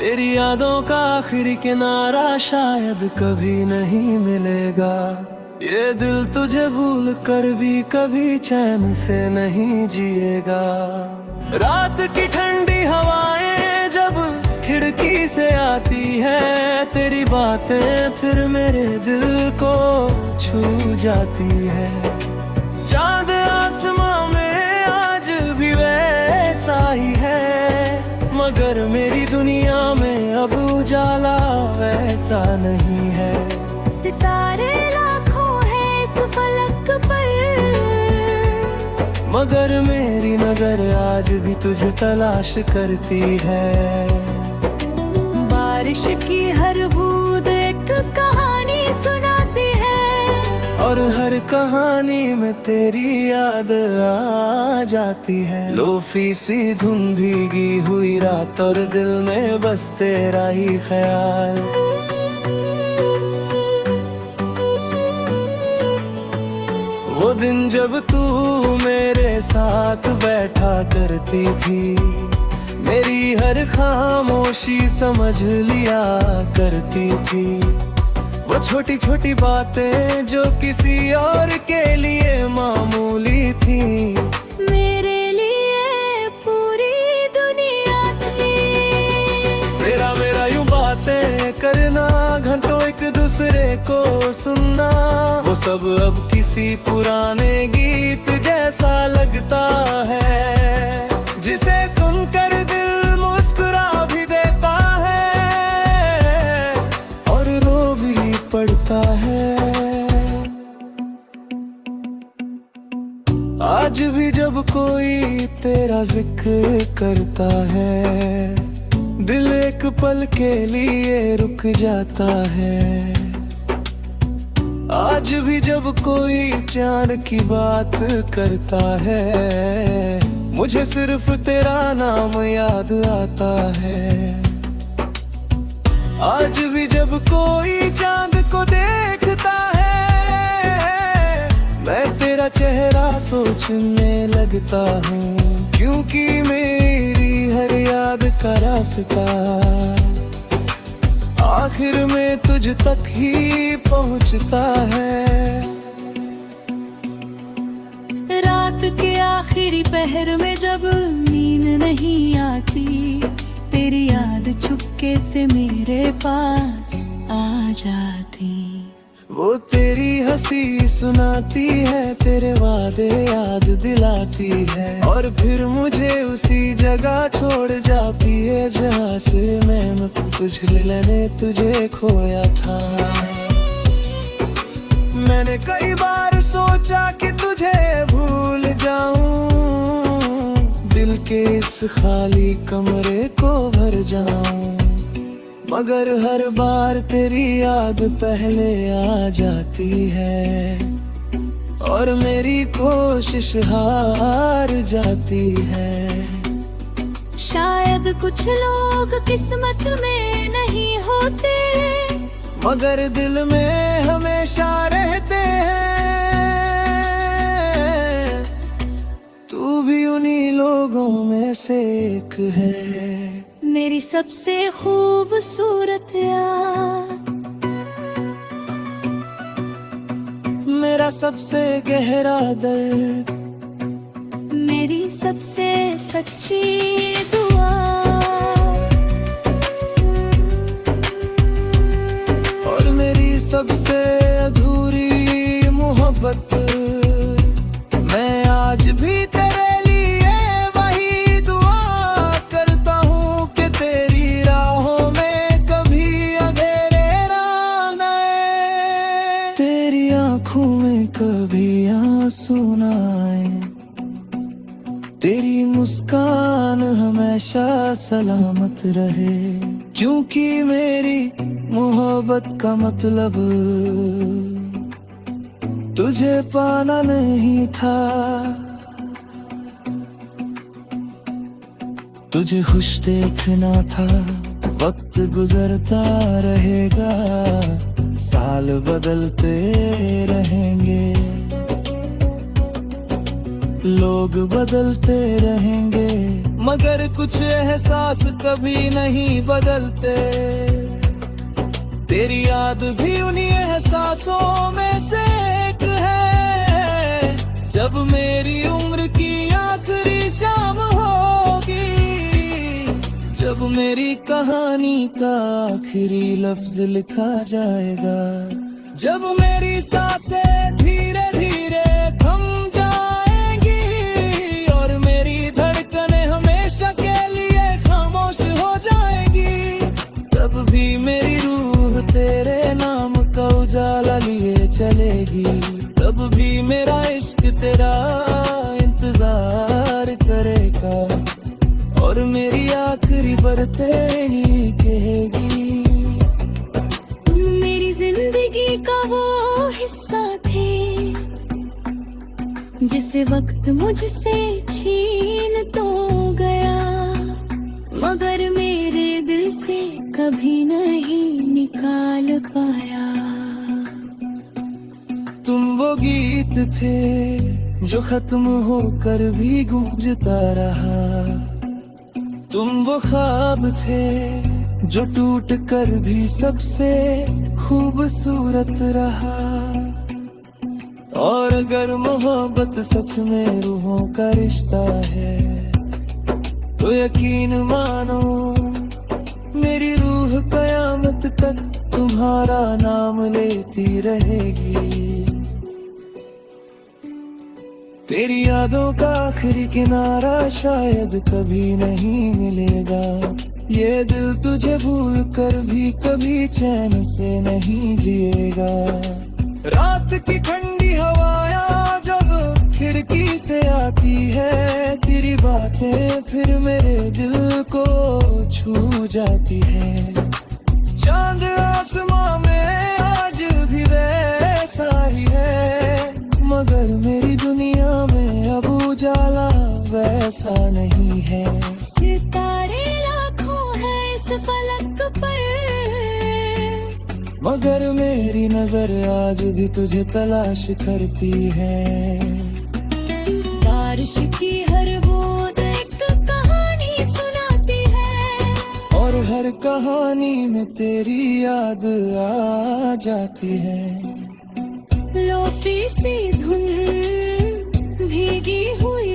तेरी यादों का आखिरी किनारा शायद कभी नहीं मिलेगा। ये दिल तुझे भूल कर भी कभी चैन से नहीं जिएगा। रात की ठंडी हवाएं जब खिड़की से आती है, तेरी बातें फिर मेरे दिल को छू जाती है। चांद आसमां में आज भी वैसा ही है, मगर मेरी दुनिया में अब उजाला वैसा नहीं है। सितारे लाखों हैं इस फलक पर, मगर मेरी नजर आज भी तुझे तलाश करती है। बारिश की हर बूंद एक कहानी सुनाती है, और हर कहानी में तेरी याद आ जाती है। लोफी सी धुन भीगी हुई रात और दिल में बस तेरा ही ख्याल। वो दिन जब तू मेरे साथ बैठा करती थी, मेरी हर खामोशी समझ लिया करती थी। वो छोटी छोटी बातें जो किसी और के लिए मामूली थी, मेरे लिए पूरी दुनिया थी। मेरा यूं बातें करना, घंटों एक दूसरे को सुनना, वो सब अब किसी पुराने गीत जैसा लगता है, जिसे सुनकर दिल मुस्कुरा भी देता है और रो भी पड़ता है। आज भी जब कोई तेरा जिक्र करता है, दिल एक पल के लिए रुक जाता है। आज भी जब कोई चांद की बात करता है, मुझे सिर्फ तेरा नाम याद आता है। आज भी जब कोई चांद को देखता है, मैं तेरा चेहरा सोचने लगता हूँ, क्योंकि मेरी हर याद का रास्ता आखिर में तुझ तक ही पहुँचता है। रात के आखिरी पहर में जब नींद नहीं आती, तेरी याद चुपके से मेरे पास आ जाती। वो तेरी हंसी सुनाती है, तेरे वादे याद दिलाती है, और फिर मुझे उसी जगह छोड़ जाती है जहाँ से मैं तुझे तुझे खोया था। मैंने कई बार सोचा कि तुझे भूल जाऊं, दिल के इस खाली कमरे को भर जाऊं, मगर हर बार तेरी याद पहले आ जाती है और मेरी कोशिश हार जाती है। शायद कुछ लोग किस्मत में नहीं होते, मगर दिल में हमेशा रहते हैं। तू भी उन्हीं लोगों में से एक है, मेरी सबसे खूबसूरत याद, मेरा सबसे गहरा दर्द, मेरी सबसे सच्ची दुआ, और मेरी सबसे अधूरी मोहब्बत। मैं आज भी तेरे लिए वही दुआ करता हूँ कि तेरी राहों में कभी अंधेरे ना आए, तेरी आँखों में कभी आंसू ना आए, तेरी मुस्कान हमेशा सलामत रहे, क्योंकि मेरी मोहब्बत का मतलब तुझे पाना नहीं था। तुझे खुश देखना था, वक्त गुजरता रहेगा, साल बदलते रहेंगे, लोग बदलते रहेंगे, मगर कुछ एहसास कभी नहीं बदलते। तेरी याद भी उन्हीं एहसासों में से एक है। जब मेरी उम्र की आखिरी शाम होगी, जब मेरी कहानी का आखिरी लफ्ज लिखा जाएगा, जब मेरी सांसें धीरे धीरे थम जाएंगी और मेरी धड़कनें हमेशा के लिए खामोश हो जाएंगी, तब भी मेरी रूह तेरे नाम का उजाला लिए चलेगी। तब भी मेरा इश्क तेरा इंतजार करेगा और मेरी आखिरी बरतें ही कहेगी। तुम मेरी जिंदगी का वो हिस्सा थे जिसे वक्त मुझसे छीन तो गया, मगर मेरे दिल से कभी नहीं निकाल पाया। तुम वो गीत थे जो खत्म होकर भी गूंजता रहा, तुम वो ख्वाब थे जो टूट कर भी सबसे खूबसूरत रहा। और अगर मोहब्बत सच में रूहों का रिश्ता है, तो यकीन मानो मेरी रूह कयामत तक तुम्हारा नाम लेती रहेगी। तेरी यादों का आखिरी किनारा शायद कभी नहीं मिलेगा। ये दिल तुझे भूल कर भी कभी चैन से नहीं जिएगा। रात की ठंडी हवाएं जब खिड़की से आती है, तेरी बातें फिर मेरे दिल को छू जाती है। चांद आसमां में आज भी वैसा ही है, मगर मेरी दुनिया में अब उजाला वैसा नहीं है। सितारे लाखों हैं इस फलक पर, मगर मेरी नजर आज भी तुझे तलाश करती है। बारिश की हर बूंद एक कहानी सुनाती है और हर कहानी में तेरी याद आ जाती है। लोफी सी धुन भीगी हुई